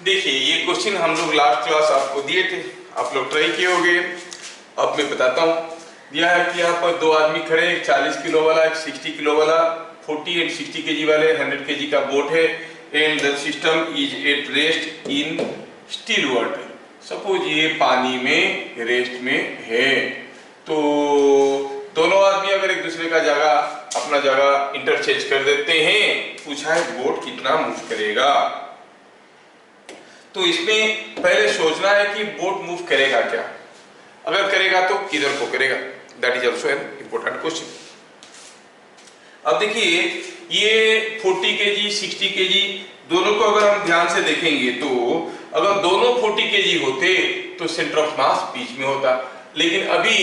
देखिए ये क्वेश्चन हम लोग लास्ट क्लास आपको दिए थे, आप लोग ट्राई किए होंगे। अब मैं बताता हूँ। दिया है कि यहाँ पर दो आदमी खड़े, एक 40 किलो वाला, एक 60 किलो वाला, 40 एंड 60 केजी वाले 100 केजी का बोट है and the system is at rest in still water. Suppose ये पानी में रेस्ट में है, तो दोनों आदमी अगर एक दूसरे का जगह अपना जगह इंटरचेंज कर देते हैं, पूछा है बोट कितना मूव करेगा। तो इसमें पहले सोचना है कि बोट मूव करेगा क्या, अगर करेगा तो किधर को करेगा, that is also an important question. अब देखिए ये 40 केजी 60 केजी दोनों को अगर हम ध्यान से देखेंगे तो अगर दोनों 40 केजी होते तो सेंटर ऑफ मास बीच में होता, लेकिन अभी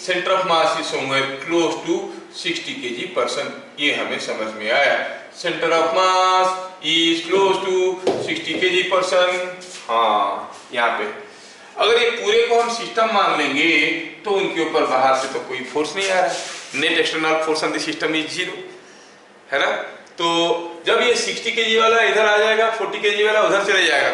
centre of mass is somewhere close to 60 KG person. ये हमें समझ में आया, centre of mass is close to 60 KG person. हाँ, यहाँ पे अगर ये पूरे को हम सिस्टम मान लेंगे तो उनके ऊपर बाहर से तो कोई फोर्स नहीं आ रहा है, net external force on the system is 0, है ना। तो जब ये 60 केजी वाला इधर आ जाएगा, 40 केजी वाला उधर चले जाएगा,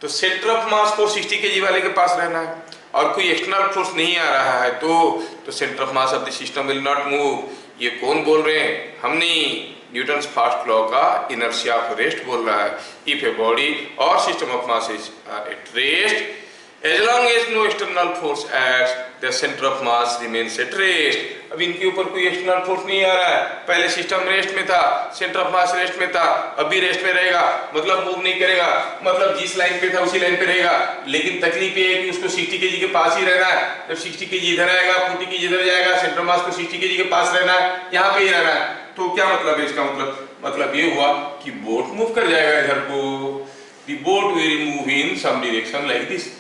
तो सेंटर ऑफ मास को 60 केजी वाले के पास रहना है और कोई एक्सटर्नल फोर्स नहीं आ रहा है तो centre of mass of the system will not move. ये कौन बोल रहे हैं, हम नहीं, न्यूटन्स फर्स्ट लॉ का इनर्शिया ऑफ रेस्ट बोल रहा है। इफ ए बॉडी और system of mass is at rest as long as no external force acts, the center of mass remains at rest। अब इनके ऊपर कोई एक्सटर्नल फोर्स नहीं आ रहा है, पहले सिस्टम रेस्ट में था, सेंटर ऑफ मास रेस्ट में था, अभी रेस्ट में रहेगा, मतलब मूव नहीं करेगा, मतलब जिस लाइन पे था उसी लाइन पे रहेगा। लेकिन तकलीफ ये है कि उसको 60 केजी के पास ही रहना है। जब 60 केजी इधर आएगा, 40 केजी इधर जाएगा, सेंटर मास को 60 केजी के पास रहना है, यहाँ पे ही रहना है। तो क्या मतलब है इसका, मतलब ये हुआ कि बोट मूव कर जाएगा इधर को, the boat will move in some direction like this.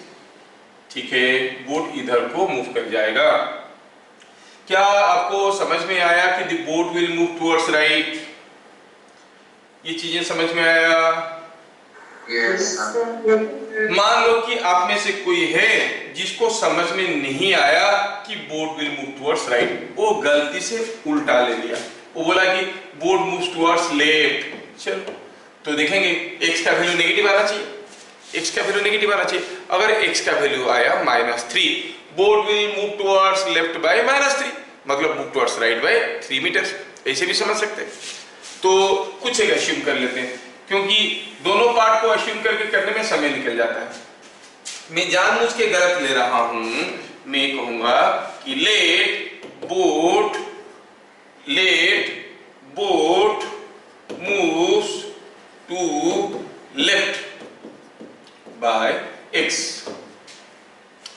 ठीक है, बोट इधर को मूव कर जाएगा। क्या आपको समझ में आया कि the boat will move towards right? ये चीजें समझ में आया? Yes, मान लो कि आप में से कोई है जिसको समझ में नहीं आया कि boat will move towards right, वो गलती से उल्टा ले लिया, वो बोला कि बोट मूव्स टुवर्ड्स लेफ्ट। चलो तो देखेंगे x का वैल्यू नेगेटिव आना चाहिए, x का वैल्यू नेगेटिव आना चाहिए। अगर x का वैल्यू आया -3, boat will move towards left by -3, मतलब move towards right by 3 metres, ऐसे भी समझ सकते हैं। तो कुछ एक अश्यूम कर लेते हैं, क्योंकि दोनों पार्ट को अश्यूम करके करने में समय निकल जाता है। मैं जानबूझ के गलत ले रहा हूं, मैं कहूंगा कि let boat moves to left by x,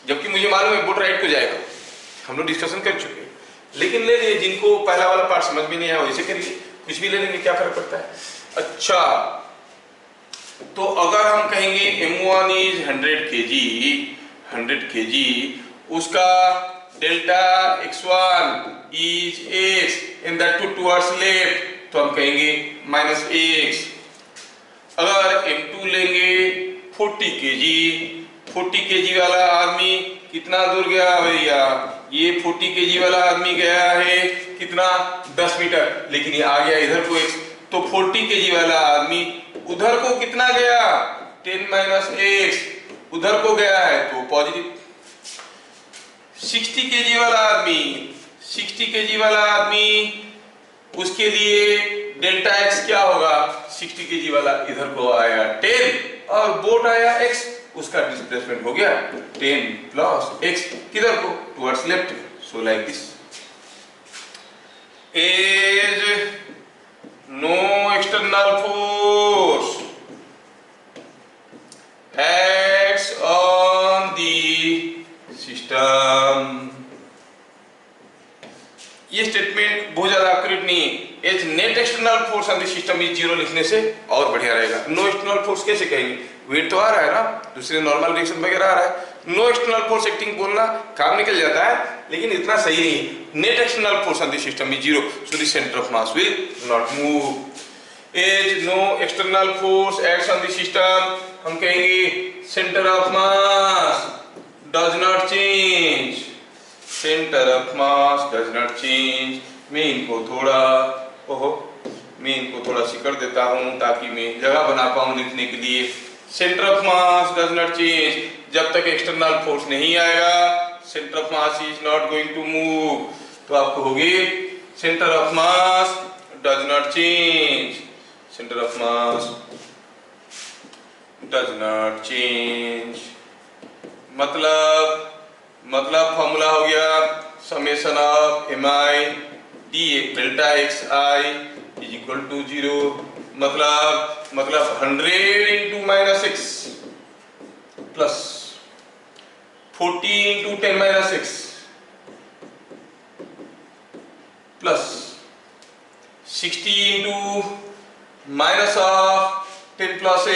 जबकि मुझे मालूम है बोट राइट को जाएगा, हम लोग डिस्कशन कर चुके हैं। लेकिन ले लिए जिनको पहला वाला पार्ट समझ में नहीं आया वैसे करिए, कुछ भी ले लेंगे, क्या फर्क पड़ता है। अच्छा, तो अगर हम कहेंगे m1 इज 100 kg, उसका delta x1 is x and that towards left, तो हम कहेंगे -x। अगर m2 लेंगे 40 केजी वाला आदमी कितना दूर गया भैया, ये 40 केजी वाला आदमी गया है कितना, 10 मीटर, लेकिन ये आ गया इधर को x, तो 40 केजी वाला आदमी उधर को कितना गया, 10 - x उधर को गया है, तो पॉजिटिव। 60 केजी वाला आदमी उसके लिए डेल्टा x क्या होगा, 60 केजी वाला इधर को आया 10 और बोट आया x, उसका डिस्प्लेसमेंट हो गया 10 + x, किधर को, towards left. So like this, as no external force acts on the system. ये स्टेटमेंट बहुत ज्यादा एक्यूरेट नहीं है, as net external force on the system is 0 लिखने से और बढ़िया रहेगा। नो एक्सटर्नल फोर्स कैसे कहेंगे, वेट तो आ रहा है ना, दूसरे नॉर्मल रिएक्शन वगैरह आ रहा है, नो एक्सटर्नल फोर्स एक्टिंग बोलना काम निकल जाता है, लेकिन इतना सही नहीं है। Net external force on the system is 0, so the centre of mass will not move. As no external force acts on the system, हम कहेंगे centre of mass does not change, centre of mass does not change. मैं इनको थोड़ा सिकड़ देता हूं ताकि मैं जगह बना पाऊं लिखने के लिए। Centre of mass does not change, जब तक एक्सटर्नल फोर्स नहीं आएगा centre of mass is not going to move. तो आपको होगी centre of mass does not change, centre of mass does not change. मतलब फॉर्मूला हो गया summation of m i d delta x i is equal to 0। मतलब 100 into -6 plus 40 into 10 - 6 plus 60 into minus of 10 + x,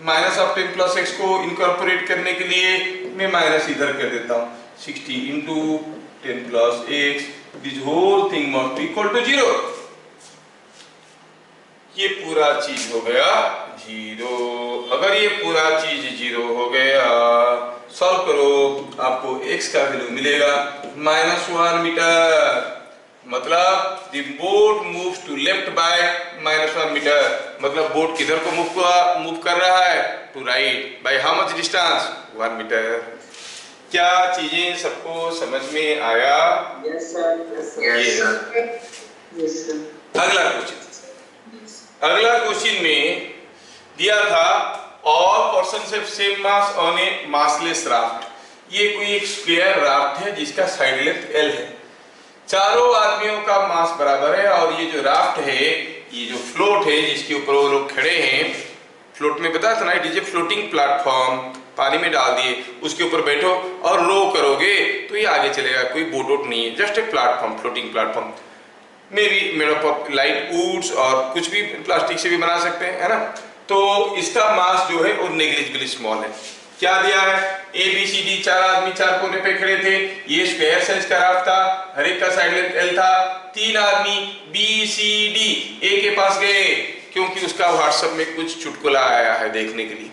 minus of 10 + x को incorporate करने के लिए मैं minus इधर कर देता हूं, 60 into 10 + x, this whole thing must be equal to 0। ये पूरा चीज हो गया 0। अगर ये पूरा चीज 0 हो गया, सॉल्व करो, आपको x का वैल्यू मिलेगा -1 मीटर। मतलब the boat moves to left by -1 metre. मतलब बोट किधर को मूव कर रहा है? To right. By how much distance? 1 metre. क्या चीजें सबको समझ में आया? Yes, sir. Yes, sir. अगला क्वेश्चन में दिया था all persons have same mass on a massless raft। ये कोई एक स्क्वायर राफ्ट है जिसका साइड लेंथ L है, चारों आदमियों का मास बराबर है, और ये जो राफ्ट है, ये जो फ्लोट है जिसके ऊपर वो लोग खड़े हैं, फ्लोट में बताया था ना, it is a floating platform, पानी में डाल दिए, उसके ऊपर बैठो और रो करोगे तो ये आगे चलेगा, कोई बोट वोट नहीं है, just a platform, floating platform. May be made up of light woods और कुछ भी प्लास्टिक से भी बना सकते हैं, है ना। तो इसका मास जो है वो नेग्लिजिबली स्मॉल है। क्या दिया है? ए बी सी डी, चार आदमी चार कोने पे खड़े थे, ये स्क्वायर साइज का राफ्ट था, हर एक का साइड लेंथ L था। तीन आदमी बी सी डी ए के पास गए क्योंकि उसका व्हाट्सएप में कुछ चुटकुला आया है देखने के लिए।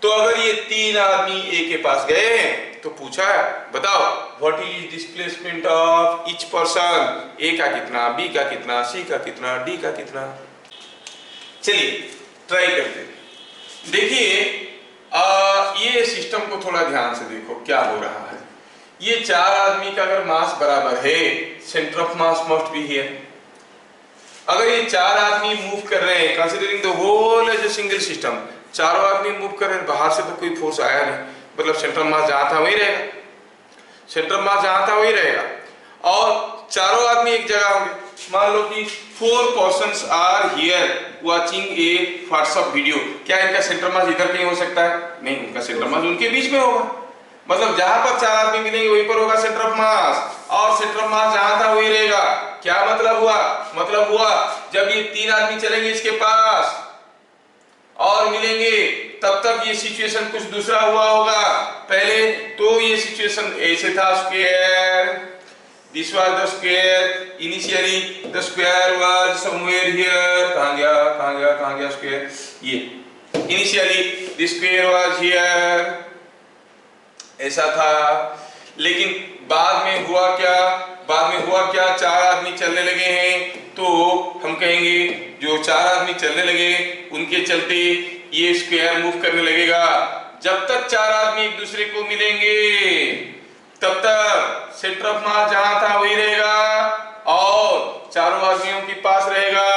तो अगर ये तीन आदमी ए के पास गए तो पूछा बताओ what is displacement of each person, A का कितना, बी का कितना, सी का कितना, डी का कितना। चलिए ट्राई करते हैं। देखिए ये सिस्टम को थोड़ा ध्यान से देखो क्या हो रहा है। ये चार आदमी का अगर मास बराबर है, centre of mass must be here. अगर ये चार आदमी मूव कर रहे हैं, considering the whole as a single system, चारों आदमी मूव कर रहे हैं, बाहर से तो कोई फोर्स आया नहीं, मतलब सेंटर ऑफ मास जहां था वही रहेगा, सेंटर ऑफ मास जहां था वही रहेगा। और चारों आदमी एक जगह होंगे। मान लो कि 4 persons are here watching a WhatsApp video, क्या इनका सेंटर मास इधर कहीं हो सकता है? नहीं, उनका सेंटर मास उनके बीच में होगा। मतलब जहां पर चार आदमी मिलेंगे वहीं पर होगा सेंटर ऑफ मास, और सेंटर ऑफ मास जहां था वही रहेगा। क्या मतलब हुआ? मतलब हुआ जब ये तीन आदमी चलेंगे इसके पास और मिलेंगे, तब तक ये सिचुएशन कुछ दूसरा हुआ होगा। पहले तो ये सिचुएशन ऐसे था, square, this was the square, initially the square was somewhere here, कहाँ गया square, ये initially the square was here, ऐसा था। लेकिन बाद में हुआ क्या, चार आदमी चलने लगे हैं, तो हम कहेंगे जो चार आदमी चलने लगे उनके चलते ये स्क्वायर मूव करने लगेगा। जब तक चार आदमी एक दूसरे को मिलेंगे तब तक सेंटर ऑफ मास जहां था वही रहेगा और चारों आदमियों के पास रहेगा।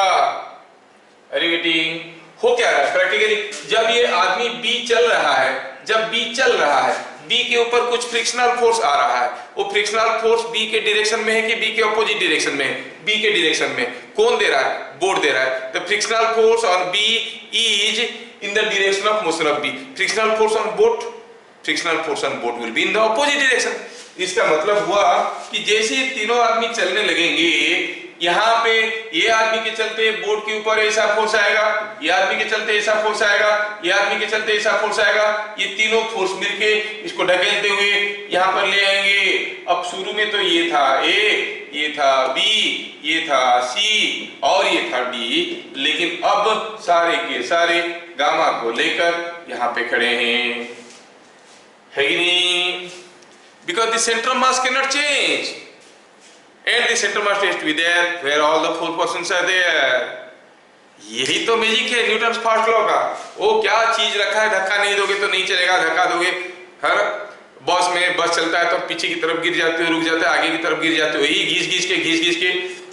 रिलेटिंग हो क्या रहा है प्रैक्टिकली, जब ये आदमी बी चल रहा है, बी के ऊपर कुछ फ्रिक्शनल फोर्स आ रहा है, वो फ्रिक्शनल फोर्स बी के डायरेक्शन में है कि बी के अपोजिट डायरेक्शन में है? बी के डायरेक्शन में। कौन दे रहा है? बोर्ड दे रहा है। The frictional force on B is in the direction of motion of B. Frictional force on boat will be in the opposite direction. इसका मतलब हुआ कि जैसे ये तीनों आदमी चलने लगेंगे, यहाँ पे ये आदमी के चलते बोट के ऊपर ऐसा फोर्स आएगा, ये आदमी के चलते ऐसा फोर्स आएगा, ये आदमी के चलते ऐसा फोर्स आएगा, ये तीनों फोर्स मिलके इसको ढकेलते हुए यहाँ पर ले आएंगे। अब शुरू में तो ये था ए, ये था बी, ये था सी और ये था डी, लेकिन अब सारे के सारे गामा को लेकर यहाँ पे खड़े हैं, है कि नहीं? Because the center of mass cannot change, and the center mass has to be there where all the 4 persons are there. यही तो मैजिक है न्यूटन फर्स्ट लॉ का। वो क्या चीज रखा है, धक्का नहीं दोगे तो नहीं चलेगा, धक्का दोगे हर बस में, बस चलता है तो पीछे की तरफ गिर जाते हो, रुक जाता है, आगे की तरफ गिर जाते हो, यही घिस घिस के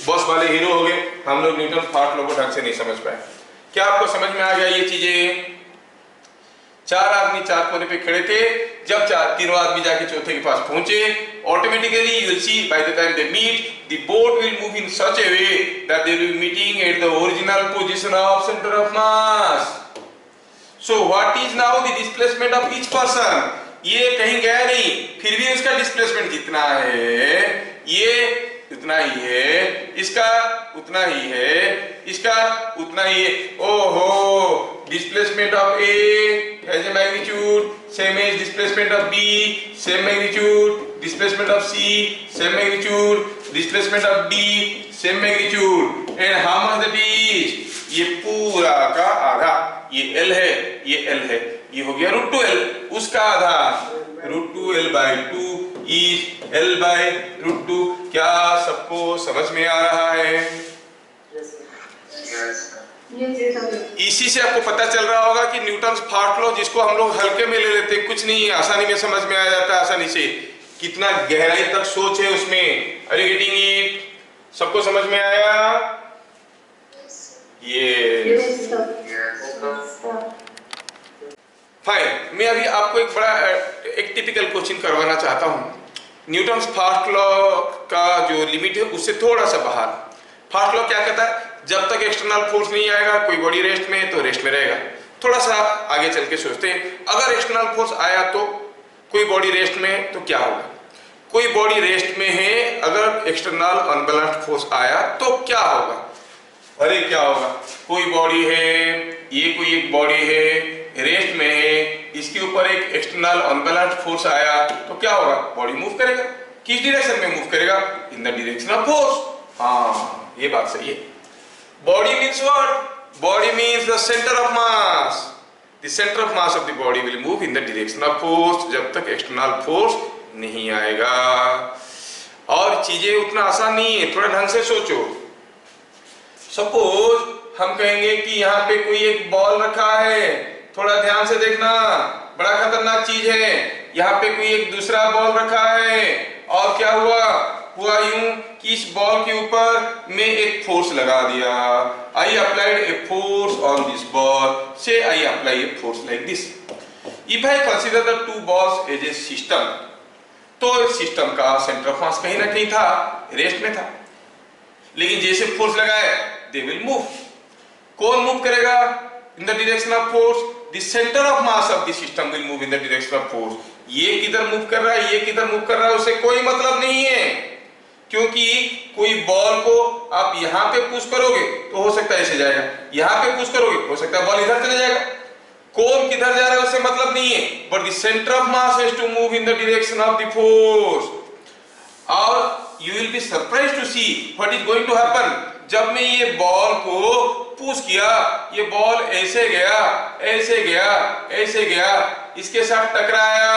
बस वाले हीरो हो गए। हम लोग न्यूटन फर्स्ट लॉ को ढंग से नहीं समझ पाए। क्या आपको समझ में आ गया ये चीजें? चार आदमी चार कोने पे खड़े थे, जब तीनों आदमी जाके चौथे के पास पहुंचे, automatically you will see by the time they meet the boat will move in such a way that they will be meeting at the original position of centre of mass. So what is now the displacement of each person? ये कहीं गया नहीं, फिर भी उसका displacement जितना है ये उतना ही है, इसका उतना ही है, इसका उतना ही है। ओहो, displacement of A has a magnitude same as displacement of B, same magnitude, displacement of C same magnitude, displacement of D same magnitude, and how much that is? ये पूरा का आधा, ये L है, ये L है, ये हो गया √2L, उसका आधा √2L/2 is L/√2। क्या सबको समझ में आ रहा है? इसी से आपको पता चल रहा होगा कि न्यूटन फर्स्ट लॉ, जिसको हम लोग हल्के में ले लेते हैं, कुछ नहीं आसानी में समझ में आ जाता है, आसानी से। कितना गहराई तक सोच है उसमें। Are you getting it? सबको समझ में आया? ये फाइन। मैं अभी आपको एक टिपिकल क्वेश्चन करवाना चाहता हूँ। न्यूटन फर्स्ट लॉ का जो लिमिट है उससे थोड़ा सा बाहर। फर्स्ट लॉ क्या कहता है? जब तक एक्सटर्नल फोर्स नहीं आएगा, कोई बॉडी रेस्ट में है तो रेस्ट में रहेगा। थोड़ा सा आगे चल के सोचते हैं, अगर एक्सटर्नल फोर्स आया तो कोई बॉडी रेस्ट में है तो क्या होगा? कोई बॉडी रेस्ट में है, अगर एक्सटर्नल अनबैलेंस्ड फोर्स आया तो क्या होगा? अरे क्या होगा? कोई बॉडी है, ये कोई एक बॉडी है, रेस्ट में है, इसके ऊपर एक एक्सटर्नल अनबैलेंस्ड फोर्स आया तो क्या होगा? बॉडी मूव करेगा। किस डायरेक्शन में मूव करेगा? इन द डायरेक्शन ऑफ फोर्स। हाँ, ये बात सही है। Body means what? Body means the center of mass. The center of mass of the body will move in the direction of force जब तक external force नहीं आएगा। और चीजें उतना आसान नहीं है, थोड़ा ढंग से सोचो। सपोज हम कहेंगे कि यहाँ पे कोई एक बॉल रखा है, थोड़ा ध्यान से देखना, बड़ा खतरनाक चीज है। यहाँ पे कोई एक दूसरा बॉल रखा है, और क्या हुआ यूं कि इस बॉल के ऊपर में एक फोर्स लगा दिया। I applied a force on this ball, so I apply a force like this. If I consider the two balls as a system, तो सिस्टम का सेंटर ऑफ मास कहीं ना कहीं था, रेस्ट में था, लेकिन जैसे फोर्स लगाए दे विल मूव। कौन मूव करेगा इन the direction of force? The centre of mass of the system will move in the direction of force. ये किधर मूव कर रहा है, ये किधर मूव कर रहा है, उससे कोई मतलब नहीं है, क्योंकि कोई बॉल को आप यहाँ पे पुश करोगे तो हो सकता है ऐसे जाएगा, यहाँ पे पुश करोगे हो सकता है बॉल इधर चले जाएगा। कौन किधर जा रहा है उससे मतलब नहीं है, but the centre of mass has to move in the direction of the force. और you will be surprised to see what is going to happen. जब मैं ये बॉल को पुश किया, ये बॉल ऐसे गया, ऐसे गया, ऐसे गया, इसके साथ टकराया।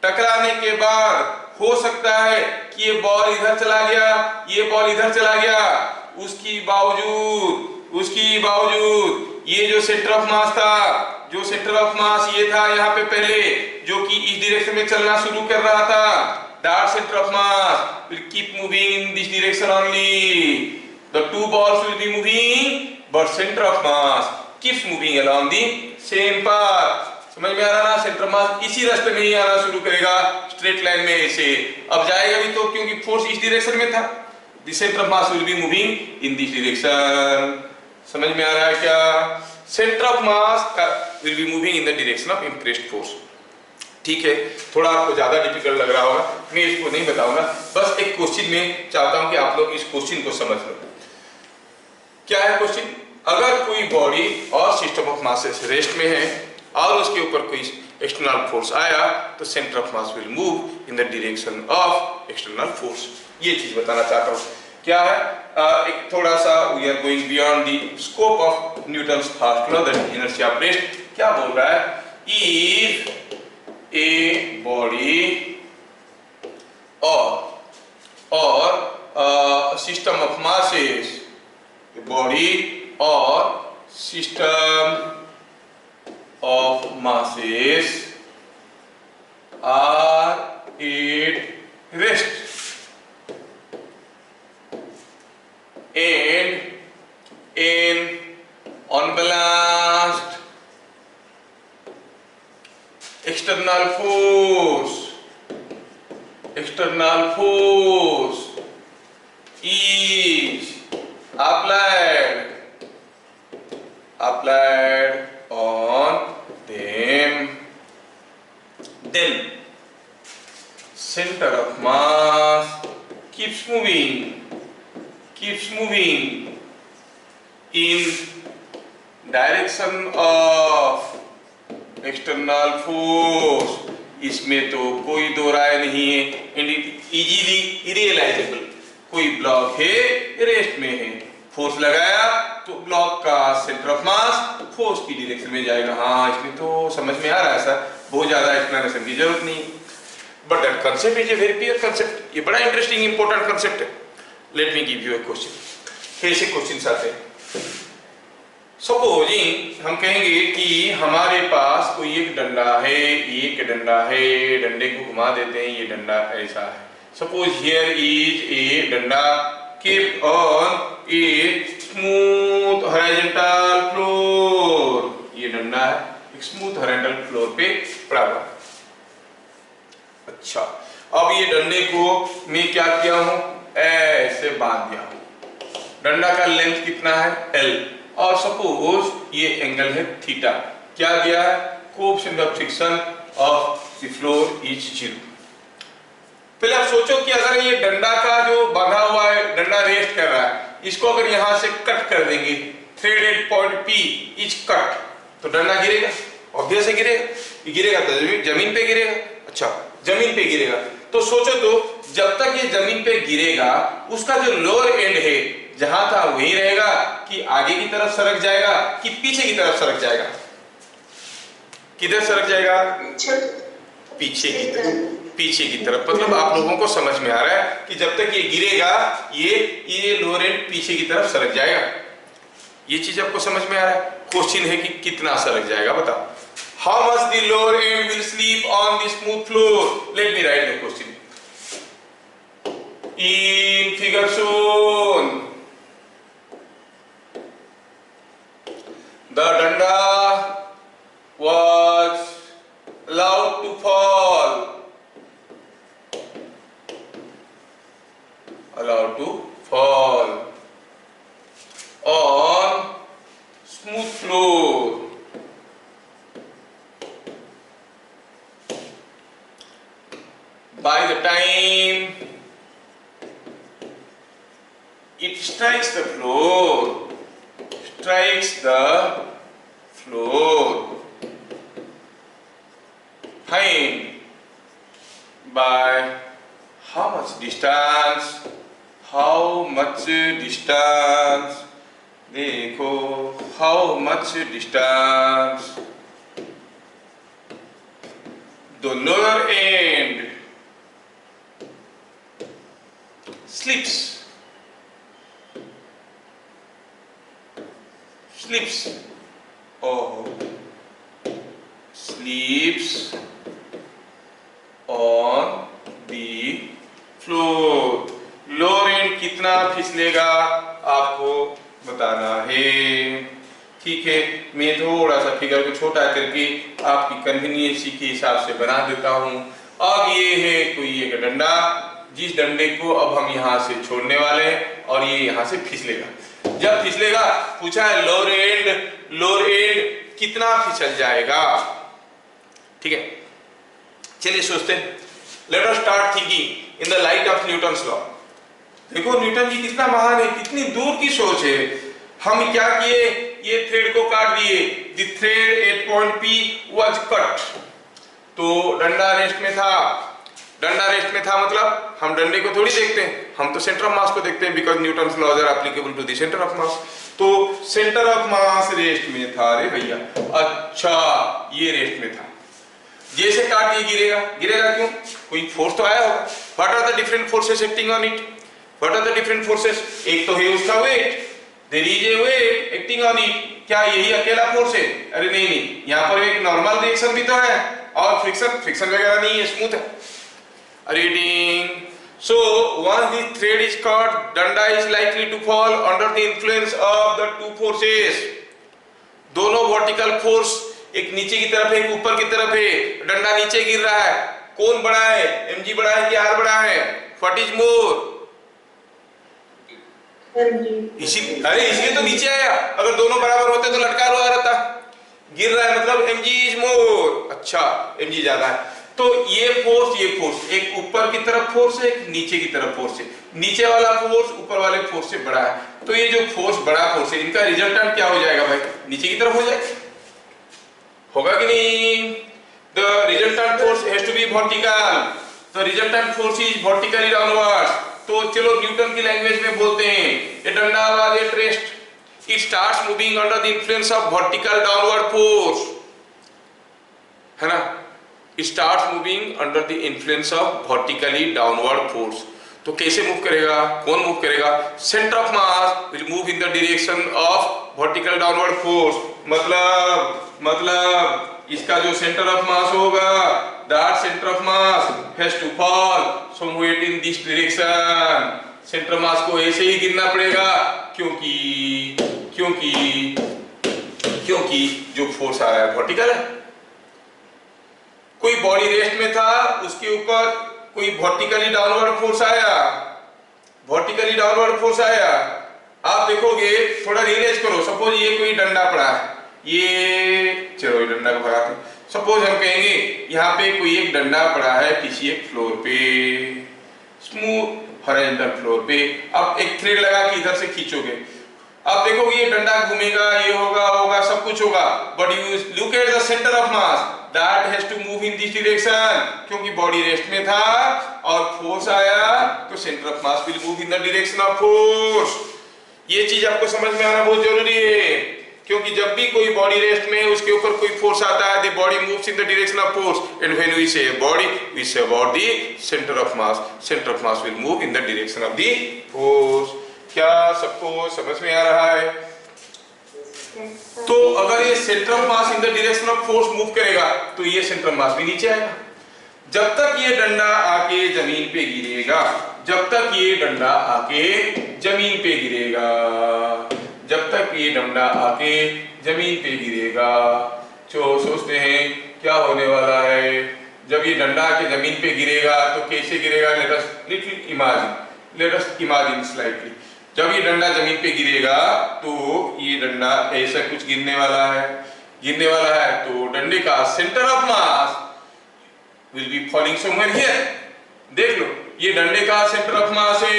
टकराने के बाद हो सकता है कि ये बॉल इधर चला गया, ये बॉल इधर चला गया, उसकी बावजूद ये जो सेंटर ऑफ मास था, जो सेंटर ऑफ मास ये था यहाँ पे पहले, जो कि इस डायरेक्शन में चलना शुरू कर रहा था, that center of mass will keep moving in this direction only. The two balls will be moving, but center of mass keeps moving along the same path. समझ में आ रहा ना? सेंटर ऑफ मास इसी रास्ते में ही आना शुरू करेगा, स्ट्रेट लाइन में ऐसे। अब जाएगा भी तो, क्योंकि फोर्स इस डायरेक्शन में था, the center of mass will be moving in this direction. समझ में आ रहा है क्या? Centre of mass will be moving in the direction of impressed force. ठीक है, थोड़ा आपको ज्यादा डिफिकल्ट लग रहा होगा, मैं इसको नहीं बताऊंगा। बस एक क्वेश्चन में चाहता हूं कि आप लोग इस क्वेश्चन को समझ लो। क्या है क्वेश्चन? अगर कोई बॉडी और सिस्टम ऑफ मासेस रेस्ट में है और उसके ऊपर कोई एक्सटर्नल फोर्स आया तो centre of mass will move in the direction of external force. ये चीज बताना चाहता हूं। क्या है? एक थोड़ा सा we are going beyond the scope of Newton's first law, that is inertia of rest. क्या बोल रहा है? If a body or system of masses, a body और system of masses are at rest and in unbalanced external force is applied on them, then center of mass keeps moving in direction of external force. इसमें तो कोई दो राय नहीं है and easily इरियलाइजेबल। कोई block है rest में है, फोर्स लगाया तो ब्लॉक का सेंटर ऑफ मास फोर्स की डायरेक्शन में जाएगा। हाँ इसमें तो समझ में आ रहा है सर, बहुत ज्यादा एक्सप्लेनेशन की जरूरत नहीं, but that concept is a very clear concept. ये बड़ा इंटरेस्टिंग इंपॉर्टेंट कंसेप्ट है। Let me give U A question. कैसे क्वेश्चंस आते हैं? सपोजिंग हम कहेंगे कि हमारे पास कोई एक डंडा है, डंडे को घुमा देते हैं, ये डंडा ऐसा है। सपोज हियर इज ए डंडा kept on a smooth horizontal floor। ये डंडा है एक स्मूथ हॉरिजॉन्टल फ्लोर पे पड़ा हुआ। अच्छा, अब ये डंडे को मैं क्या किया हूं, ऐसे बांध दिया हूं। डंडा का लेंथ कितना है L, और सपोज ये एंगल है थीटा। क्या दिया है, coefficient of friction of the floor is 0। पहले आप सोचो कि अगर ये डंडा का जो बांधा हुआ है, डंडा रेस्ट कर रहा है, इसको अगर यहां से कट कर देंगे, threaded point P is cut, तो डंडा गिरेगा, ऑब्वियस है गिरेगा तो जमीन पे गिरेगा। अच्छा, जमीन पे गिरेगा तो सोचो तो जब तक ये जमीन पे गिरेगा उसका जो लोअर एंड है जहां था वही रहेगा, कि आगे की तरफ सरक जाएगा कि पीछे की तरफ सरक जाएगा? किधर सरक जाएगा? पीछे की तरफ। मतलब आप लोगों को समझ में आ रहा है कि जब तक ये गिरेगा ये लोअर एंड पीछे की तरफ सरक जाएगा। ये चीज आपको समझ में आ रहा है? क्वेश्चन है कि कितना सरक जाएगा, बताओ। How much the lower end will sleep on the smooth floor? Let me right the question in figure shown। The danda was allowed to fall on smooth floor by the time it strikes the floor, find by how much distance, देखो how much distance the lower end slips on the floor। Lower and कितना फिसलेगा आपको बताना है। ठीक है, मैं थोड़ा सा फिगर को छोटा करके आपकी कन्वीनियंसी के हिसाब से बना देता हूं। अब ये है कोई एक डंडा, जिस डंडे को अब हम यहां से छोड़ने वाले हैं और ये यहां से फिसलेगा। जब फिसलेगा पूछा है लोअर एंड कितना फिसल जाएगा। ठीक है, चलिए सोचते हैं। Let us start thinking in the light of Newton's law. देखो न्यूटन जी कितना महान है, कितनी दूर की सोच है। हम क्या किए, ये थ्रेड को काट दिए, the thread at point P was cut. तो डंडा रेस्ट में था मतलब हम डंडे को थोड़ी देखते हैं, हम तो सेंटर ऑफ मास को देखते हैं, because Newton's laws are applicable to the centre of mass. तो सेंटर ऑफ मास रेस्ट में था रे भैया। अच्छा, ये रेस्ट में था, जैसे काट ये गिरेगा क्यों? कोई फोर्स तो आया होगा। What are the different forces acting on it? What are the different forces? एक तो है उसका weight, there is a weight acting on it, क्या यही अकेला फोर्स है? अरे नहीं नहीं, यहाँ पर एक नॉर्मल रिएक्शन भी तो है और फ्रिक्शन वगैरह नहीं है, स्मूथ है। Reading, so once the thread is cut, danda is likely to fall under the influence of the two forces. दोनों वर्टिकल फोर्स, एक नीचे की तरफ है एक ऊपर की तरफ है, डंडा नीचे गिर रहा है, कौन बड़ा है, mg बड़ा है कि r बड़ा है? What is more? इसलिए तो नीचे आया, अगर दोनों बराबर होते तो लटका हुआ रहता, गिर रहा है मतलब mg इज मोर। अच्छा, mg ज्यादा है, तो ये फोर्स एक ऊपर की तरफ फोर्स है, एक नीचे की तरफ फोर्स है, नीचे वाला फोर्स ऊपर वाले फोर्स से बड़ा है, तो ये जो फोर्स बड़ा फोर्स है इनका रिजल्टेंट क्या हो जाएगा भाई? नीचे की तरफ हो जाएगा, होगा कि नहीं? The resultant force has to be vertical, the resultant force is vertically downwards. तो चलो न्यूटन की लैंग्वेज में बोलते हैं, ए डंडा was at rest, it starts moving under the influence of vertical downward force, है ना? It starts moving under the influence of vertically downward force. तो कैसे मूव करेगा, कौन मूव करेगा? Centre of mass will move in the direction of vertical downward force. मतलब इसका जो सेंटर ऑफ मास होगा, that center of mass has to fall somewhere in this direction. Centre mass को ऐसे ही गिरना पड़ेगा, क्योंकि जो फोर्स आ रहा है वर्टिकल है। कोई बॉडी रेस्ट में था, उसके ऊपर कोई वर्टिकली डाउनवर्ड फोर्स आया, आप देखोगे, थोड़ा रियलाइज करो, सपोज ये कोई डंडा पड़ा है, ये चलो ये डंडा को भगाते, सपोज हम कहेंगे यहाँ पे कोई एक डंडा पड़ा है किसी एक फ्लोर पे, स्मूथ हॉरिजॉन्टल फ्लोर पे, अब एक थ्रेड लगा के इधर से खींचोगे, आप देखोगे ये डंडा घूमेगा, ये होगा सब कुछ होगा, but you look at the centre of mass, that has to move in this direction, क्योंकि बॉडी रेस्ट में था और फोर्स आया तो centre of mass will move in the direction of force। ये चीज आपको समझ में आना बहुत जरूरी है, क्योंकि जब भी कोई बॉडी रेस्ट में उसके ऊपर कोई फोर्स आता है, the body moves in the direction of force, and when we say body we say about the center of mass will move in the direction of the force। क्या सबको समझ में आ रहा है? तो अगर ये centre of mass in the direction of force move करेगा तो ये सेंटर ऑफ मास भी नीचे आएगा। जब तक ये डंडा आके जमीन पे गिरेगा, जो सोचते हैं क्या होने वाला है, जब ये डंडा आके जमीन पे गिरेगा तो कैसे गिरेगा? Let us imagine slightly. जब ये डंडा जमीन पे गिरेगा तो ये डंडा ऐसा कुछ गिरने वाला है, तो डंडे का centre of mass will be falling somewhere here. देख लो, ये डंडे का सेंटर ऑफ मास है, I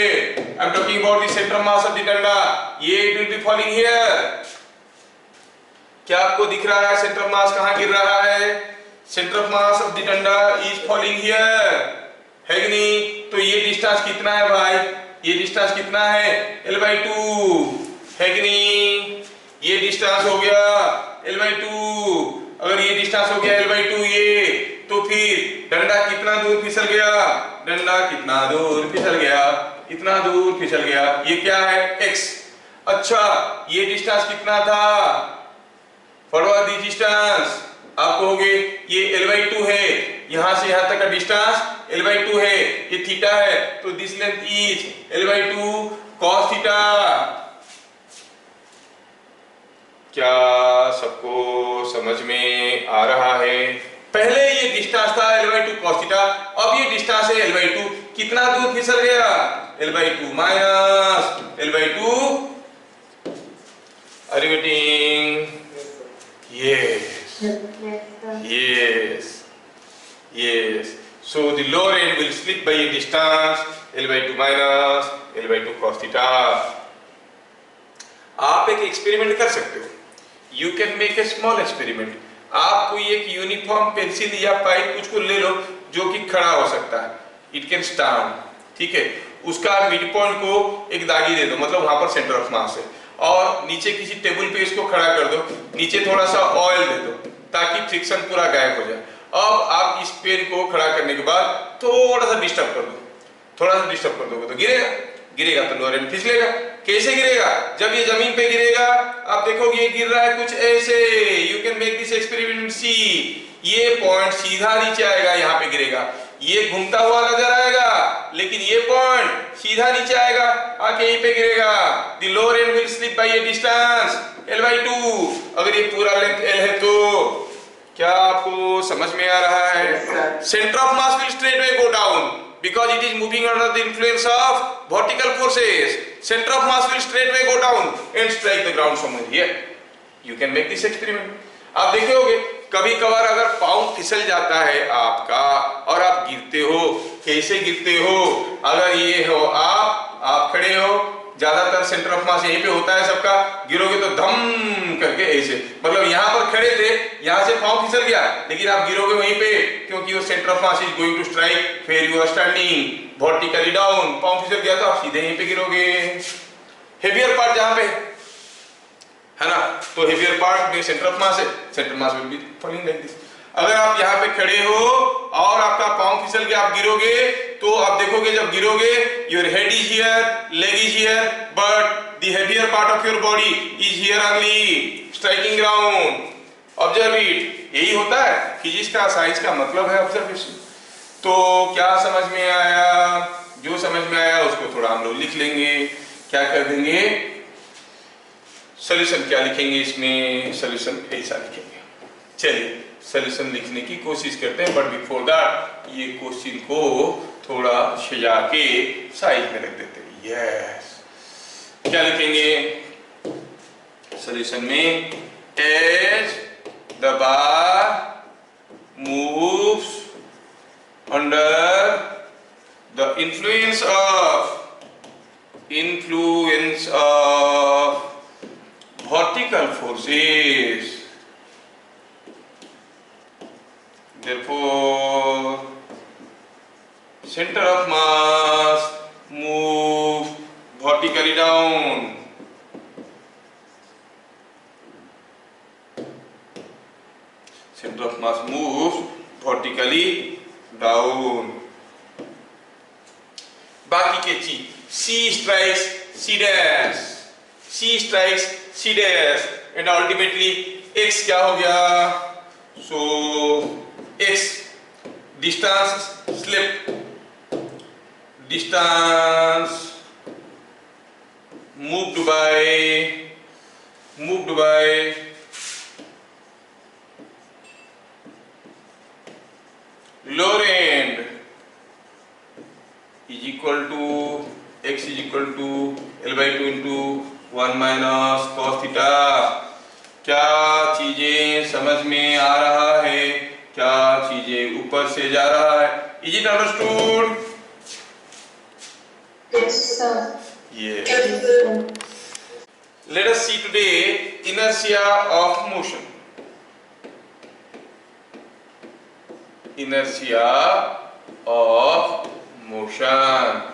am talking about the centre of mass of the डंडा, ये it will be falling here. क्या आपको दिख रहा है सेंटर ऑफ मास कहां गिर रहा है? Centre of mass of the डंडा इज फॉलिंग हियर, है कि नहीं? तो ये डिस्टेंस कितना है भाई? ये डिस्टेंस कितना है? L/2, है कि नहीं? ये डिस्टेंस हो गया L/2। अगर ये डिस्टेंस हो गया L/2 ये, तो फिर डंडा कितना दूर फिसल गया? इतना दूर फिसल गया। ये क्या है? x। अच्छा, ये डिस्टेंस कितना था? What was the distance? आप कहोगे ये L/2 है, यहां से यहां तक का डिस्टेंस L/2 है, ये थीटा है, तो this length is L/2 cos theta. क्या सबको समझ में आ रहा है? पहले ये डिस्टेंस था L/2 cos थीटा, अब ये डिस्टेंस है L/2, कितना दूर फिसल गया? L/2 minus L/2। Are you getting? Yes. So the lower end will split by a distance L/2 minus L/2 cos theta. आप एक एक्सपेरिमेंट कर सकते हो। You can make a small experiment. आप कोई एक यूनिफॉर्म पेंसिल या पाइप कुछ को ले लो जो कि खड़ा हो सकता है, It can stand, ठीक है? उसका मिड पॉइंट को एक दागी दे दो, मतलब वहां पर सेंटर ऑफ मास है, और नीचे किसी टेबल पे इसको खड़ा कर दो, नीचे थोड़ा सा ऑयल दे दो ताकि फ्रिक्शन पूरा गायब हो जाए। अब आप इस पेन को खड़ा करने के बाद थोड़ा सा डिस्टर्ब कर दोगे तो गिरेगा। गिरेगा तो लोअर एंड फिसलेगा। कैसे गिरेगा? जब ये जमीन पे गिरेगा आप देखोगे ये गिर रहा है कुछ ऐसे। You can make this experiment see. ये पॉइंट सीधा नीचे आएगा, यहाँ पे गिरेगा, ये घूमता हुआ नजर आएगा, लेकिन ये पॉइंट सीधा नीचे आएगा, आके यहीं पे गिरेगा। The lower end will slip by a distance L/2। अगर ये पूरा लेंथ L है तो क्या आपको समझ में आ रहा है? Centre of mass will straightway go down because it is moving under the influence of vertical forces. Center of mass will straightway go down and strike the ground somewhere here. You can make this experiment. आप देखोगे कभी कभार अगर पाँव फिसल जाता है आपका और आप गिरते हो, कैसे गिरते हो? अगर ये हो आप खड़े हो, ज्यादातर सेंटर ऑफ मास यहीं पे होता है सबका, गिरोगे तो धम करके ऐसे, मतलब यहाँ पर खड़े थे, यहाँ से पाँव फिसल गया, लेकिन आप गिरोगे वहीं पे क्योंकि वो centre of mass is going to strike where you are standing vertically down. पाँव फिसल गया तो आप सीधे यहीं पे गिरोगे। हेवियर पार्ट जहाँ पे है ना, तो हेवियर पार्ट में सेंटर ऑफ मास है, centre mass will be following like this. अगर आप यहाँ पे खड़े हो और आपका पाँव फिसल के आप गिरोगे तो आप देखोगे जब गिरोगे your head is here, leg is here, but the heavier part of your body is here only striking ground. Observe it. यही होता है फिजिक्स का, साइंस का मतलब है ऑब्जर्वेशन। तो क्या समझ में आया? जो समझ में आया उसको थोड़ा हम लोग लिख लेंगे। क्या कर देंगे? सॉल्यूशन क्या लिखेंगे इसमें? सॉल्यूशन ऐसा लिखेंगे। चलिए सॉल्यूशन लिखने की कोशिश करते हैं, बट बिफोर दैट ये क्वेश्चन को थोड़ा सजा के साइड में रख देते हैं। यस, क्या लिखेंगे सॉल्यूशन में? As the bar moves under the influence of vertical forces, therefore center of mass move vertically down. Center of mass moves vertically down. बाकी के चीज C strikes C dash, C strikes C dash, and ultimately X क्या हो गया? So X distance slip, distance moved by lower end is equal to X is equal to L/2 into 1 minus cos theta। क्या चीजें समझ में आ रहा है? क्या चीजें ऊपर से जा रहा है? Is it understood? Yes, sir. Yes. Yes, sir. Let us see today inertia of motion. Inertia of motion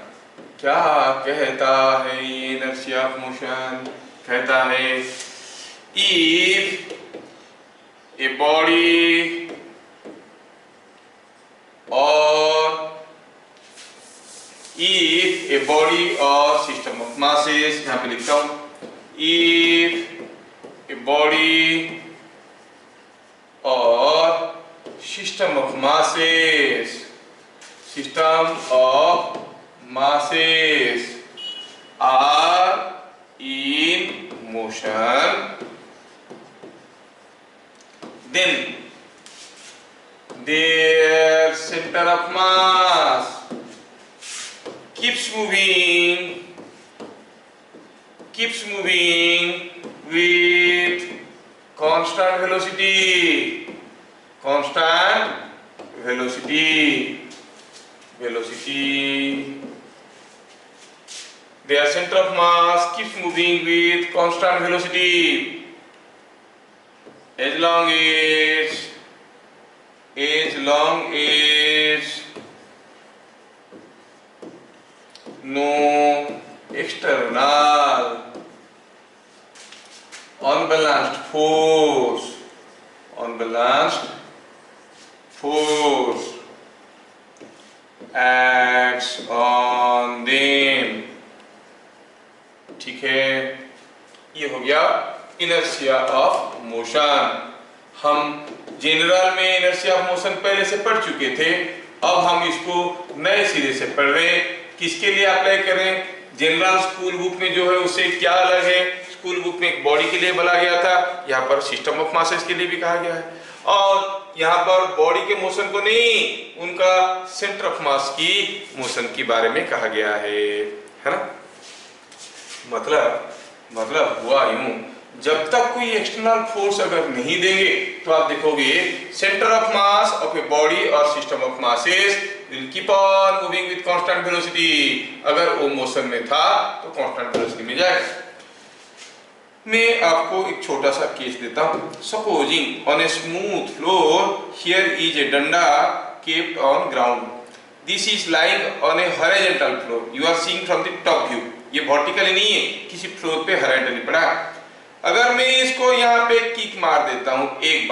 क्या कहता है? ये inertia of motion कहता है if a body or system of masses, यहाँ पे लिखता हूँ, if a body or system of masses are in motion, then their center of mass keeps moving with constant velocity. Their center of mass keeps moving with constant velocity as long as no external unbalanced force acts on them. ठीक है, ये हो गया inertia of motion. हम general में inertia of motion पहले से पढ़ चुके थे, अब हम इसको नए सिरे से पढ़ रहे हैं। किसके लिए अप्लाई करें? जनरल स्कूल बुक में जो है उससे क्या अलग है? स्कूल बुक में एक बॉडी के लिए बोला गया था, यहाँ पर सिस्टम ऑफ मासेस के लिए भी कहा गया है। और यहाँ पर बॉडी के मोशन को नहीं, उनका सेंटर ऑफ मास की मोशन के बारे में कहा गया है ना। मतलब हुआ यूं, जब तक कोई एक्सटर्नल फोर्स अगर नहीं देंगे तो आप देखोगे centre of mass of a body और system of masses will keep on moving with constant velocity. अगर वो मोशन में था तो कांस्टेंट वेलोसिटी में जाएगा। मैं आपको एक छोटा सा केस देता हूं। Supposing on a smooth floor here is a डंडा kept on ground, this is lying on a horizontal floor, you are seeing from the top view. ये वर्टिकली नहीं है, किसी फ्लोर पे हॉरिजॉन्टली पड़ा है। अगर मैं इसको यहाँ पे किक मार देता हूं एक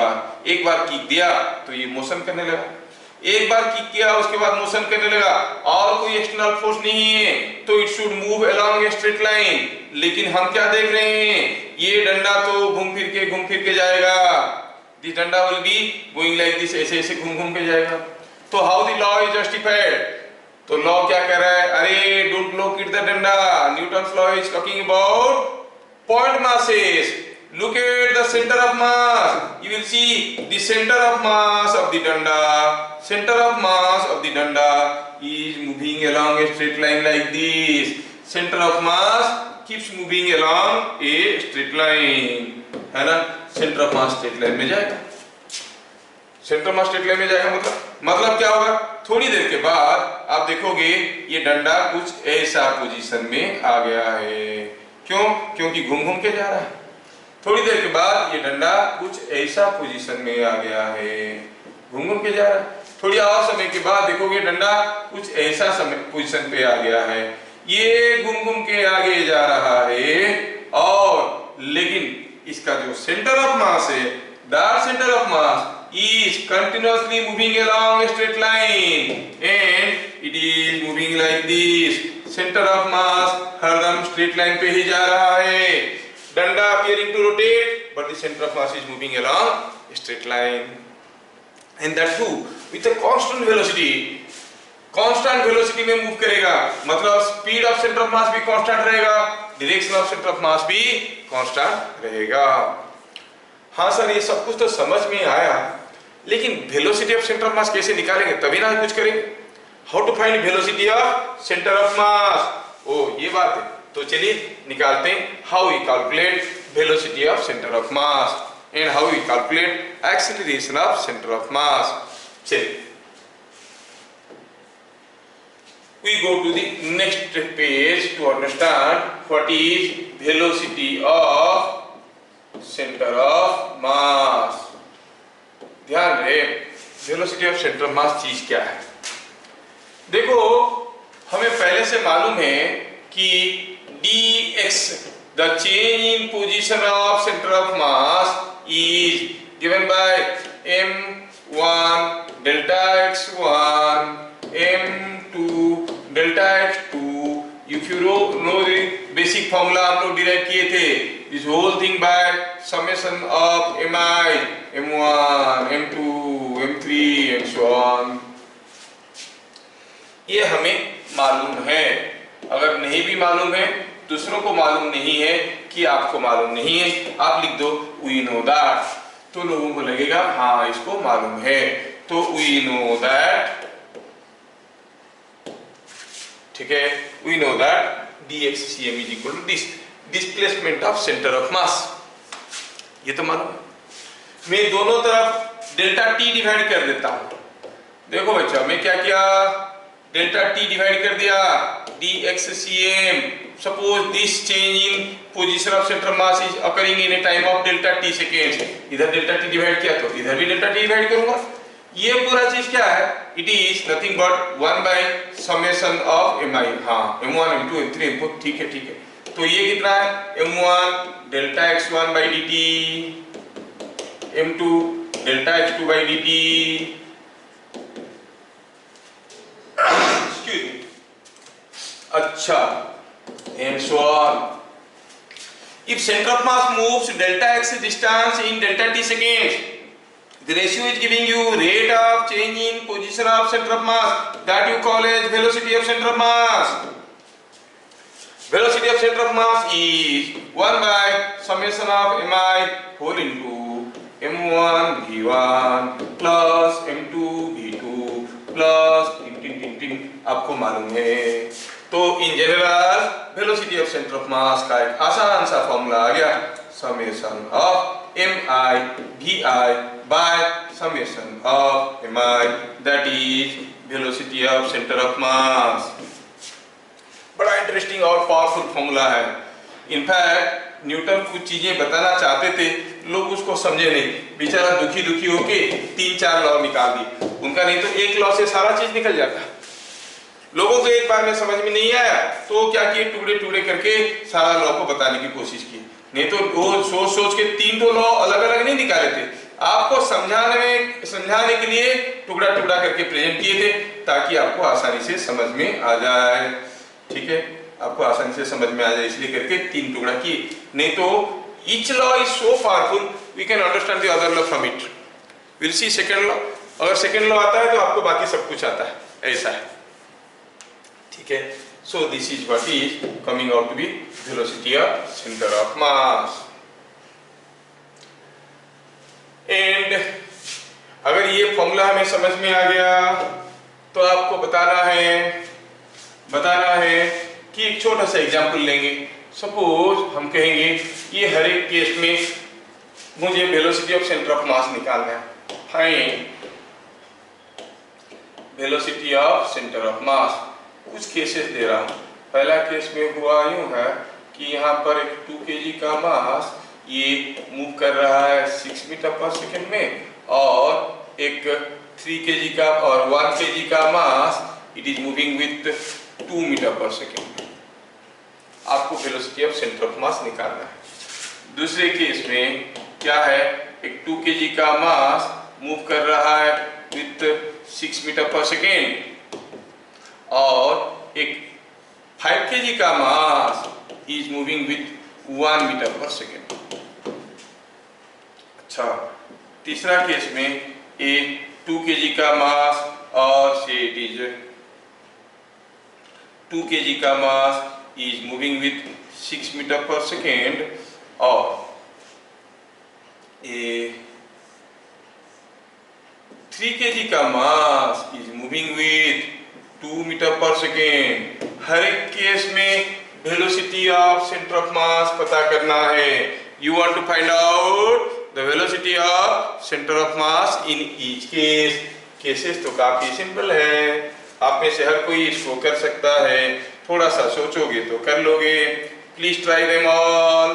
बार किक दिया तो ये मोशन करने लगा, एक बार किक किया उसके बाद मोशन करने लगा, और कोई एक्सटर्नल फोर्स नहीं है तो it should move along a straight line. लेकिन हम क्या देख रहे हैं, ये डंडा तो घूम फिर के जाएगा, दिस डंडा will be going like this, ऐसे घूम के जाएगा। तो how the law is justified? तो लॉ क्या कह रहा है? अरे डोंट लुक एट द डंडा, Newton's law is talking about point masses. Look at the center of mass. You will see the center of mass of the danda. Center of mass of the danda is moving along a straight line like this. Center of mass keeps moving along a straight line. है ना? Center of mass straight line में जाएगा। Center of mass straight line में जाएगा मतलब क्या होगा? थोड़ी देर के बाद आप देखोगे ये डंडा कुछ ऐसा पोजीशन में आ गया है। क्यों? क्योंकि घूम के जा रहा है। थोड़ी देर के बाद ये डंडा कुछ ऐसा पोजीशन में आ गया है, घूम के जा रहा है। थोड़ी और समय के बाद देखोगे डंडा कुछ ऐसा समय पोजीशन पे आ गया है, ये घूम के आगे जा रहा है। और लेकिन इसका जो सेंटर ऑफ मास है, that centre of mass is continuously moving along a straight line and it is moving like this. Center of mass हरदम straight line पे ही जा रहा है। डंडा appearing to rotate but the center of mass is moving along a straight line and that too with a constant velocity. constant velocity में move करेगा, मतलब speed of center of mass भी constant रहेगा, direction of center of mass भी constant रहेगा। हाँ sir, ये सब कुछ तो समझ में आया, लेकिन velocity of centre of mass कैसे निकालेंगे? तभी ना कुछ करेंगे। How to find velocity of centre of mass? ओ ये बात है, तो चलिए निकालते हैं। How we calculate velocity of centre of mass and how we calculate acceleration of centre of mass. चलिए we go to the next page to understand what is velocity of center of mass। ध्यान रहे, velocity of centre of मास चीज क्या है? देखो, हमें पहले से मालूम है कि dx, the change in position of center of mass is given by m1 delta x1 m2 delta x2। if you know the basic formula हम लोग डिराइव किए थे, this whole thing by summation of mi, m1, m2, m3 and so on। ये हमें मालूम है। अगर नहीं भी मालूम है, दूसरों को मालूम नहीं है कि आपको मालूम नहीं है, आप लिख दो we know that, तो लोगों को लगेगा हाँ इसको मालूम है। तो we know that, ठीक है, we know that dxcm is equal to this displacement of center of mass। ये तो मालूम है। मैं दोनों तरफ डेल्टा टी डिवाइड कर देता हूं। देखो बच्चा, मैं क्या किया, डेल्टा टी डिवाइड कर दिया dxcm। Suppose this change in position of centre of mass is occurring in A time of delta T seconds. इधर डेल्टा टी डिवाइड किया तो इधर भी डेल्टा टी डिवाइड करूंगा। ये पूरा चीज क्या है? It is nothing but 1 bye summation of mi। हाँ, m1 m2 m3 m4, ठीक है ठीक है। तो ये कितना है? m1 delta x1 by dt, m2 delta x2 by dt, अच्छा and so on. If center of mass moves delta x distance in delta t seconds, the ratio is giving you rate of change in position of center of mass, that you call as velocity of center of mass. Velocity of center of mass is 1 by summation of mi whole into m1 v1 plus m2 v2 plus आपको मालूम है। तो in general velocity of centre of मास का एक आसान सा formula आ गया, summation of mi vi by summation of mi, that is velocity of centre of मास। बड़ा इंटरेस्टिंग और पावरफुल फॉर्मूला है। इनफैक्ट न्यूटन कुछ चीजें बताना चाहते थे, लोग उसको समझे नहीं, बेचारा दुखी दुखी होके 3-4 लॉ निकाल दी उनका, नहीं तो एक लॉ से सारा चीज निकल जाता। लोगों को एक बार में समझ में नहीं आया तो क्या किए, टुकड़े टुकड़े करके सारा लॉ को बताने की कोशिश की, नहीं तो वो सोच सोच के 3 लॉ अलग अलग नहीं निकाले थे, आपको समझाने के लिए टुकड़ा टुकड़ा करके प्रेजेंट किए थे ताकि आपको आसानी से समझ में आ जाए। ठीक है, आपको आसानी से समझ में आ जाए इसलिए करके 3 टुकड़ा किए, नहीं तो each law is so powerful we can understand the other law from it. We'll see second law, अगर second law आता है तो आपको बाकी सब कुछ आता है, ऐसा है। ठीक है, so this is what is coming out to be velocity of center of mass. And अगर ये फॉर्मूला हमें समझ में आ गया तो आपको बताना है कि एक छोटा सा एग्जांपल लेंगे। सपोज हम कहेंगे ये हर एक केस में मुझे velocity of centre of mass निकालना है, find velocity of centre of मास। कुछ केसेस दे रहा हूं। पहला केस में हुआ यूं है कि यहाँ पर एक 2 kg का मास ये मूव कर रहा है 6 मीटर पर सेकेंड में, और एक 3 kg का और 1 kg का mass it is moving with 2 metre पर सेकेंड। आपको velocity of centre of mass निकालना है। दूसरे केस में क्या है, एक 2 kg का मास मूव कर रहा है विथ 6 मीटर पर सेकेंड और एक 5 kg का mass is moving with 1 metre पर सेकेंड। अच्छा, तीसरा केस में एक 2 kg का मास और से इट इज 2 kg का मास is moving with 6 meter per second, और a 3 kg का मास is moving with 2 meter per second। हर एक केस में वेलोसिटी ऑफ सेंटर ऑफ मास पता करना है। You want to find out the velocity of center of mass in each case। Cases तो काफी simple है, आप में से हर कोई इसको कर सकता है, थोड़ा सा सोचोगे तो कर लोगे। Please try them all.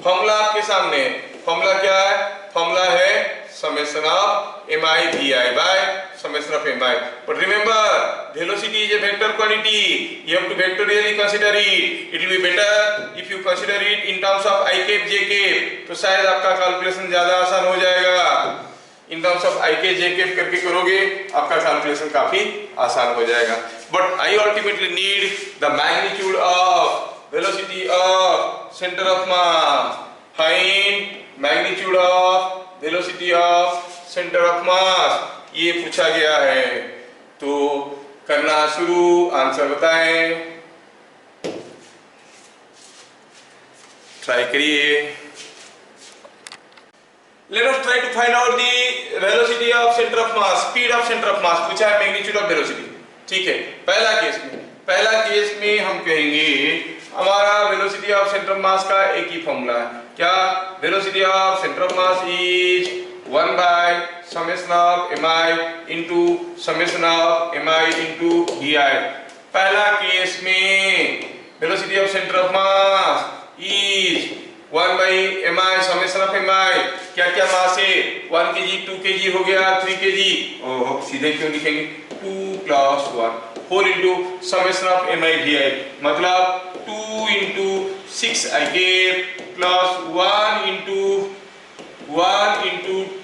Formula आपके सामने, फॉर्मूला क्या है, फॉर्मूला है summation of mi vi by summation of mi। But remember velocity is a vector quantity, you have to vectorially consider it. It will be better if you consider it in terms of i cap j cap, तो शायद आपका calculation ज्यादा आसान हो जाएगा। In terms of i के j cap करके करोगे आपका कैलकुलेशन काफी आसान हो जाएगा। But I ultimately need the magnitude of velocity of center of mass। Find magnitude of velocity of center of mass, ये पूछा गया है, तो करना शुरू, आंसर बताएं, ट्राई करिए। Let us try to find out the velocity of center of mass, speed of center of mass पूछा है, magnitude of velocity। ठीक है, पहला केस में हम कहेंगे हमारा वेलोसिटी ऑफ सेंटर ऑफ मास का एक ही फॉर्मूला है, क्या, velocity of centre of mass is 1 bye summation of mi into summation of mi into vi। पहला केस में velocity of centre of mass is 1 by mi summation of mi। क्या क्या मास है, 1 kg 2 kg हो गया 3 kg, ओह सीधे क्यों लिखेंगे 2 plus 1 4 into summation of mi vi, मतलब 2 into 6 I cap plus 1 into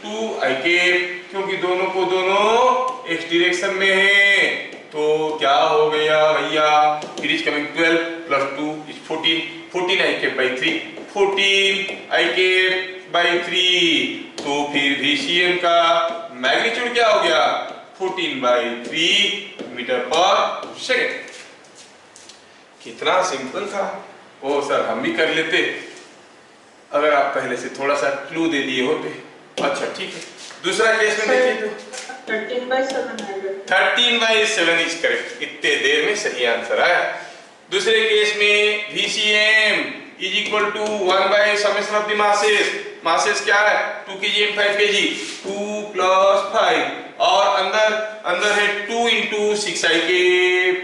2 I cap, क्योंकि दोनों को दोनों x डायरेक्शन में है तो क्या हो गया भैया, it is coming 12 plus 2 is 14, 14 i cap by 3, 14 i cap by 3, तो फिर VCM का मैग्नीट्यूड क्या हो गया 14/3 मीटर पर सेकेंड। कितना सिंपल था। ओ सर हम भी कर लेते अगर आप पहले से थोड़ा सा क्लू दे दिए होते। अच्छा ठीक है, दूसरा केस में देखिए तो 13/7 आएगा। 13/7 इज करेक्ट, इतने देर में सही आंसर आया। दूसरे केस में VCM इज इक्वल टू 1/समेशन ऑफ द मासेस। मासेस क्या है 2 kg and 5 kg, 2 + 5 और अंदर है 2 × 6i cap,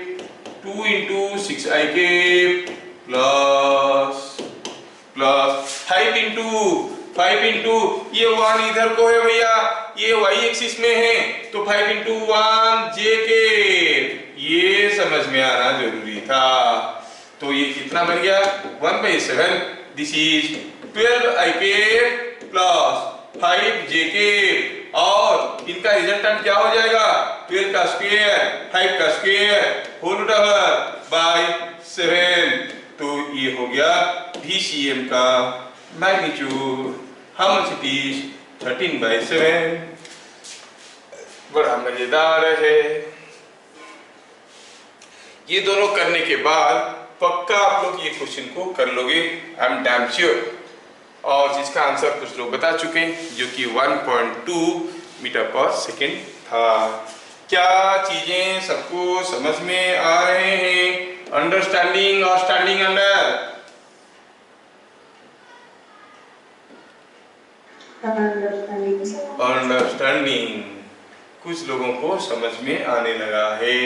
2 × 6i cap plus 5 × ये 1 इधर को है भैया, ये y एक्सिस में है तो 5 × 1 j कैप, ये समझ में आना जरूरी था। तो ये कितना बन गया 1/7, this is 12i cap plus 5j cap और इनका रिजल्टेंट क्या हो जाएगा 12 का स्क्वायर 5 का स्क्वायर होल ओवर बाय 7। तो ये हो गया VCM का magnitude, how much it is 13/7। बड़ा मजेदार है। ये दोनों करने के बाद पक्का आप लोग ये क्वेश्चन को कर लोगे, आई एम डैम श्योर। और जिसका आंसर कुछ लोग बता चुके हैं जो कि 1.2 मीटर पर सेकेंड था। क्या चीजें सबको समझ में आ रहे हैं? अंडरस्टैंडिंग और स्टैंडिंग अंडर? अंडरस्टैंडिंग कुछ लोगों को समझ में आने लगा है।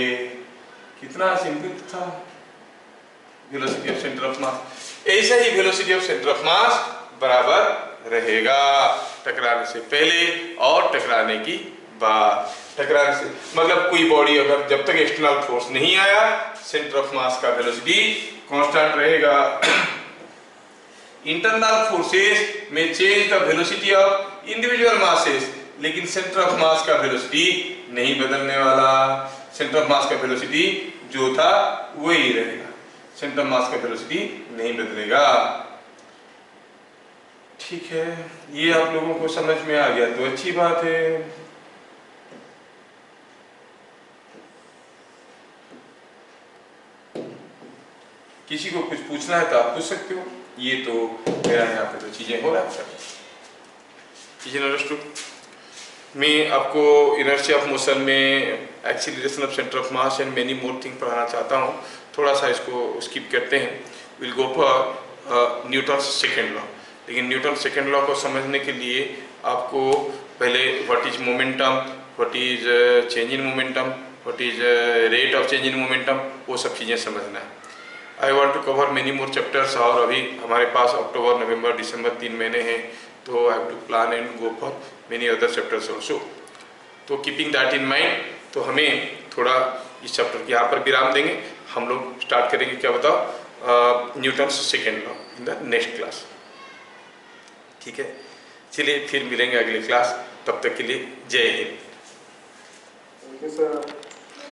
कितना सिंपल था। Velocity of centre of mass, ऐसा ही velocity of centre of mass बराबर रहेगा टकराने से पहले और टकराने की बाद। टकराने से मतलब कोई बॉडी अगर जब तक एक्सटर्नल फोर्स नहीं आया सेंटर ऑफ मास का वेलोसिटी कांस्टेंट रहेगा। इंटरनल फोर्सेस में change the velocity of individual masses, लेकिन सेंटर ऑफ मास का वेलोसिटी नहीं बदलने वाला। सेंटर ऑफ मास का वेलोसिटी जो था वही रहेगा, सेंटर ऑफ मास का वेलोसिटी नहीं बदलेगा। ठीक है, ये आप लोगों को समझ में आ गया तो अच्छी बात है। किसी को कुछ पूछना है तो आप पूछ सकते हो। ये तो मेरा यहाँ पे तो चीजें हो रहा है। चीजें अंडरस्टूड। मैं आपको इनर्शिया ऑफ मोशन में acceleration of centre of mass and many more thing पढ़ाना चाहता हूँ। थोड़ा सा इसको स्किप करते हैं। Will go for Newton's second law. लेकिन न्यूटन सेकेंड लॉ को समझने के लिए आपको पहले what is momentum, what is change in momentum, what is rate of change in momentum, वो सब चीज़ें समझना है। I want to cover many more chapters और अभी हमारे पास अक्टूबर नवंबर दिसंबर 3 महीने हैं तो I have to plan and go for many other chapters also. तो कीपिंग दैट इन माइंड तो हमें थोड़ा इस चैप्टर के यहाँ पर विराम देंगे। हम लोग स्टार्ट करेंगे क्या बताओ Newton's second law in the next class. ठीक है, चलिए फिर मिलेंगे अगले क्लास। तब तक के लिए जय हिंद। Thank you sir.